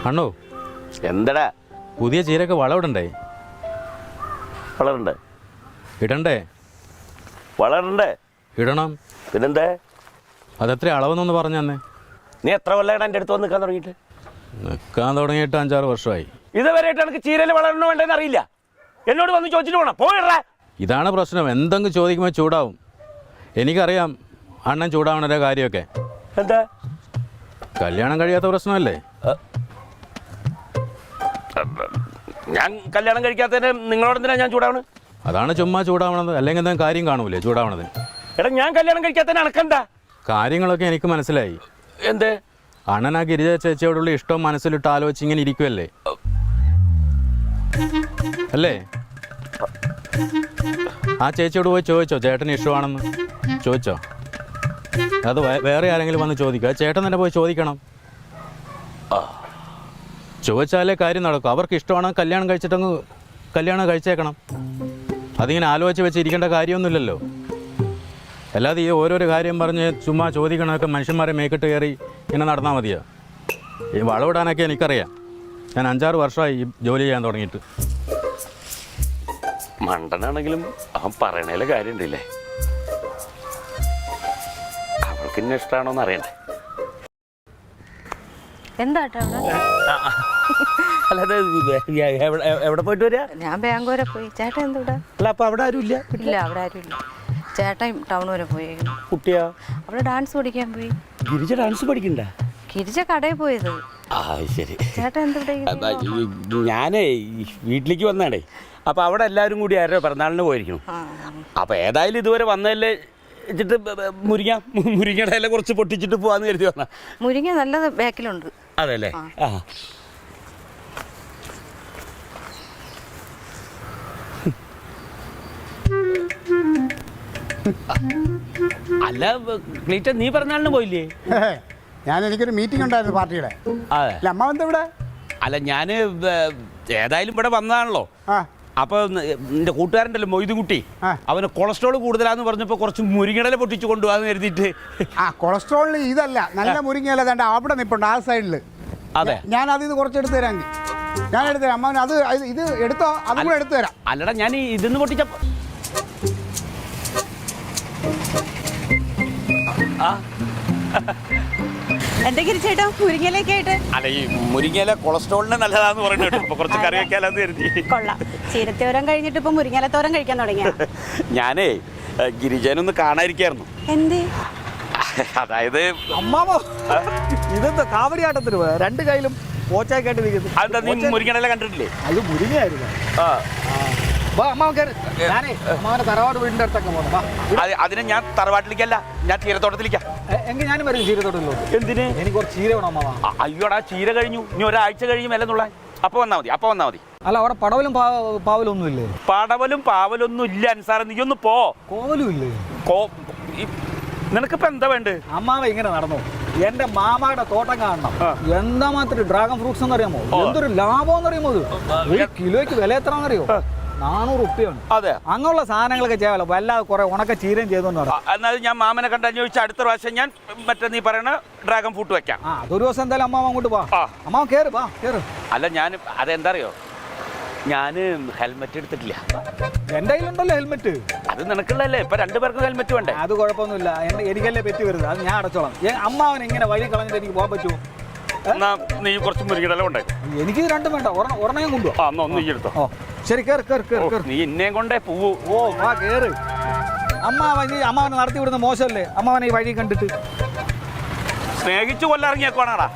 അണ്ണോ എന്തടാ പുതിയ ചീരക്ക് വളമിടണ്ടേ? വളരണ്ടേ? ഇടണ്ടേ? വളരണ്ടേ? ഇടണം. പിന്നെന്തേ? അതെത്ര അളവെന്നൊന്ന് പറഞ്ഞു തന്നെ. നീ എത്ര കൊല്ലം എൻ്റെ അടുത്ത് വന്ന് നിൽക്കാൻ തുടങ്ങിയിട്ട്? നിൽക്കാൻ തുടങ്ങിയിട്ട് 5-6 വർഷമായി. ഇതുവരെയായിട്ട് എനിക്ക് ചീരയിൽ വളരണോ വേണ്ടെന്ന് അറിയില്ല. എന്നോട് വന്ന് ചോദിച്ചിട്ട് പോകണം. പോയിടാ. ഇതാണ് പ്രശ്നം. എന്തെങ്കിലും ചോദിക്കുമ്പോൾ ചൂടാവും. എനിക്കറിയാം അണ്ണൻ ചൂടാവണ കാര്യമൊക്കെ. എന്താ? കല്യാണം കഴിയാത്ത പ്രശ്നമല്ലേ? ഞാൻ കല്യാണം കഴിക്കാത്തതിന് നിങ്ങളോടെന്തിനാ ഞാൻ ചൂടാവണ്? അതാണ് ചുമ്മാ ചൂടാവണത്. അല്ലെങ്കിൽ എന്തെങ്കിലും കാര്യം കാണൂലേ ചൂടാവണത്? എടാ ഞാൻ കല്യാണം കഴിക്കാത്തതിന് അനക്കെന്താ? കാര്യങ്ങളൊക്കെ എനിക്ക് മനസ്സിലായി. എന്ത്? അണ്ണൻ ആ ഗിരിജ ചേച്ചിയോടുള്ള ഇഷ്ടം മനസ്സിലിട്ട് ആലോചിച്ച് ഇങ്ങനെ ഇരിക്കുമല്ലേ അല്ലേ? ആ ചേച്ചിയോട് പോയി ചോദിച്ചോ ചേട്ടന് ഇഷ്ടമാണെന്ന്? ചോദിച്ചോ? അത് വേറെ ആരെങ്കിലും വന്ന് ചോദിക്കുക? ചേട്ടൻ തന്നെ പോയി ചോദിക്കണം. ചോദിച്ചാലേ കാര്യം നടക്കും. അവർക്ക് ഇഷ്ടമാണ് കല്യാണം കഴിച്ചിട്ടങ്ങ് കല്യാണം കഴിച്ചേക്കണം. അതിങ്ങനെ ആലോചിച്ച് വെച്ച് ഇരിക്കേണ്ട കാര്യമൊന്നുമില്ലല്ലോ. അല്ലാതെ ഈ ഓരോരോ കാര്യം പറഞ്ഞ് ചുമ്മാ ചോദിക്കണമൊക്കെ മനുഷ്യന്മാരെ മേക്കിട്ട് കയറി ഇങ്ങനെ നടന്നാൽ മതിയോ? ഈ വളവിടാനൊക്കെ എനിക്കറിയാം. ഞാൻ 5-6 വർഷമായി ഈ ജോലി ചെയ്യാൻ തുടങ്ങിയിട്ട്. മണ്ടനാണെങ്കിലും അവൻ പറയണേലെ കാര്യമുണ്ടല്ലേ. അവൾക്ക് ഇന്നെ ഇഷ്ടമാണോന്ന് അറിയണ്ടേ? അല്ലാതെ എവിടെ പോയിട്ട് വരിക? ഞാൻ ബാങ്ക് വരെ പോയി. ചേട്ടൻ എന്താ? അല്ല അപ്പൊ അവിടെ ആരും ഇല്ല? ഇല്ല, അവിടെ ആരും ഇല്ല. ചേട്ടൻ ടൗൺ വരെ പോയി. കുട്ടിയാ? അവിടെ ഡാൻസ് പഠിക്കാൻ പോയി. ഗിരിജ ഡാൻസ് പഠിക്കണ്ട? ഗിരിജ കടയിൽ പോയത്. ആ ശരി. ചേട്ടൻ എന്താ? ഞാനേ വീട്ടിലേക്ക് വന്നാടേ. അപ്പൊ അവിടെ എല്ലാവരും കൂടി ആരോ പിറന്നാളിന് പോയിരിക്കണം. അപ്പൊ ഏതായാലും ഇതുവരെ വന്നതല്ലേ വെച്ചിട്ട് മുരിങ്ങയുടെ ഇല കുറച്ച് പൊട്ടിച്ചിട്ട് പോവാന്ന് കരുതി വന്ന. മുരിങ്ങ നല്ലത് ബാക്കിലുണ്ട്. അതെല്ലേ? ആ അല്ല ക്ലീറ്റ, നീ പിറന്നാളിന് പോയില്ലേ? എനിക്കൊരു മീറ്റിംഗ് ഉണ്ടായിരുന്നു പാർട്ടിയുടെ. അതെ. അമ്മ എന്താ ഇവിടെ? അല്ല ഞാന് ഏതായാലും ഇവിടെ വന്നതാണല്ലോ. അപ്പൊ നിന്റെ കൂട്ടുകാരൻ്റെ മൊയ്തുകുട്ടി അവന് കൊളസ്ട്രോൾ കൂടുതലാന്ന് പറഞ്ഞപ്പോ കുറച്ച് മുരിങ്ങടല പൊട്ടിച്ചു കൊണ്ടുപോകാന്ന് കരുതിയിട്ട്. കൊളസ്ട്രോളിന് ഇതല്ല, നല്ല മുരിങ്ങയില തേണ്ട അവിടെ നിപ്പുണ്ട് ആ സൈഡില്. അതെ, ഞാൻ അതിൽ നിന്ന് കുറച്ച് എടുത്തു തരാമെങ്കിൽ ഞാൻ എടുത്തു തരാം. അമ്മ അത് ഇത് എടുത്തോ, അതും കൂടെ എടുത്തു തരാം. അല്ലടാ ഞാൻ ഇതൊന്ന് പൊട്ടിച്ചപ്പോ എന്തെങ്കിലും ചേട്ടാ മുരിങ്ങയിലേക്ക് ആയിട്ട്. അല്ല ഈ മുരിങ്ങയില കൊളസ്ട്രോളിന് നല്ലതാന്ന് പറയുന്നത് കേട്ടോ. കുറച്ച് കറി വെക്കാലെന്ന് കരുതി. കൊള്ളാം. ചീരത്തോരൻ കഴിഞ്ഞിട്ട് ഇപ്പൊ മുരിങ്ങയിലത്തോരൻ കഴിക്കാൻ തുടങ്ങിയ. ഞാനേ ഗിരിജനൊന്ന് കാണാതിരിക്കായിരുന്നു. എന്തേ? അതായത് അമ്മാവോ ഇതെന്താ കാവടിയാട്ടത്തിന് പോയ 2 കയ്യിലും പോച്ചാക്കായിട്ട് നിൽക്കുന്നു. അതെന്താ നീ മുരിങ്ങയില കണ്ടിട്ടില്ലേ? അത് മുരിങ്ങയായിരുന്നു. അമ്മാവനെ തറവാട് വീടിന്റെ അടുത്തൊക്കെ പോകണം. അതിനെ ഞാൻ തറവാട്ടിലേക്കല്ല, ഞാൻ ചീരത്തോട്ടത്തിലേക്കാ. എങ്കിൽ ഞാനും വരും ചീരത്തോട്ടത്തിലോട്ട്. എന്തിന്? എനിക്ക് കുറച്ച് ചീര വേണം അമ്മാവ. അയ്യോടാ ചീര കഴിഞ്ഞു, ഇനി ഒരാഴ്ച കഴിയും അല്ലെന്നുള്ള. അപ്പൊ വന്നാ മതി. അല്ല അവിടെ പടവലും പാവലും ഒന്നും ഇല്ലേ? പടവലും പാവലൊന്നും ഇല്ല അൻസാറെ, നീ ഒന്ന് പോ. കോവലും ഇല്ലേ? നിനക്കിപ്പോ എന്താ വേണ്ട? അമ്മാവ ഇങ്ങനെ നടന്നു. എന്റെ മാമയുടെ തോട്ടം കാണണം. എന്താ മാത്രം ഡ്രാഗൺ ഫ്രൂട്ട്സ് എന്ന് അറിയാമോ? എന്തൊരു ലാഭം എന്നറിയാമോ? ഒരു കിലോയ്ക്ക് വില എത്രയാണെന്നറിയോ? 400 റുപ്യാണ്. അതെ, അങ്ങനെയുള്ള സാധനങ്ങളൊക്കെ ചെയ്യാമല്ലോ. വല്ലാതെ കുറെ ഉണക്ക ചീരയും ചെയ്തോന്ന് പറയാം. എന്നാൽ ഞാൻ മാമനെ കണ്ട ചോദിച്ചാൽ അടുത്ത പ്രാവശ്യം ഞാൻ മറ്റേ നീ പറയണ ഡ്രാഗൺ ഫ്രൂട്ട് വെക്കാം. അതൊരു ദിവസം എന്തായാലും അമ്മാവ അങ്ങോട്ട് പോവാ. അമ്മാവ കേറ്. അല്ല ഞാൻ അതെന്താ അറിയോ, ഞാൻ ഹെൽമെറ്റ് എടുത്തിട്ടില്ല. എന്റെ കയ്യിലുണ്ടല്ലോ ഹെൽമെറ്റ്. അത് നിനക്കുള്ളല്ലേ? ഇപ്പൊ 2 പേർക്കും ഹെൽമെറ്റ് വേണ്ടേ? അത് കുഴപ്പമൊന്നുമില്ല. എനിക്കല്ലേ പറ്റി വരുന്നത്. അത് ഞാൻ അടച്ചോളാം. അമ്മാവൻ ഇങ്ങനെ വഴി കളഞ്ഞിട്ട് എനിക്ക് പോകാൻ പറ്റുമോ? എന്നാ നീ കുറച്ച് മുരിങ്ങടല ഉണ്ടായി. എനിക്ക് 2 വേണ്ട, ഒരെണ്ണം കൊണ്ടുപോകാം. ഒന്ന് നീ എടുത്തോ. ശരി, കേറ്. നീ എന്നെയും കൊണ്ടേ പോവൂ. കേറ്. അമ്മാവനെ നടത്തി വിടുന്ന മോശമല്ലേ? അമ്മാവനെ ഈ വഴി കണ്ടിട്ട് സ്നേഹിച്ചു കൊല്ലറിങ്ങിയേക്കോണാടാ.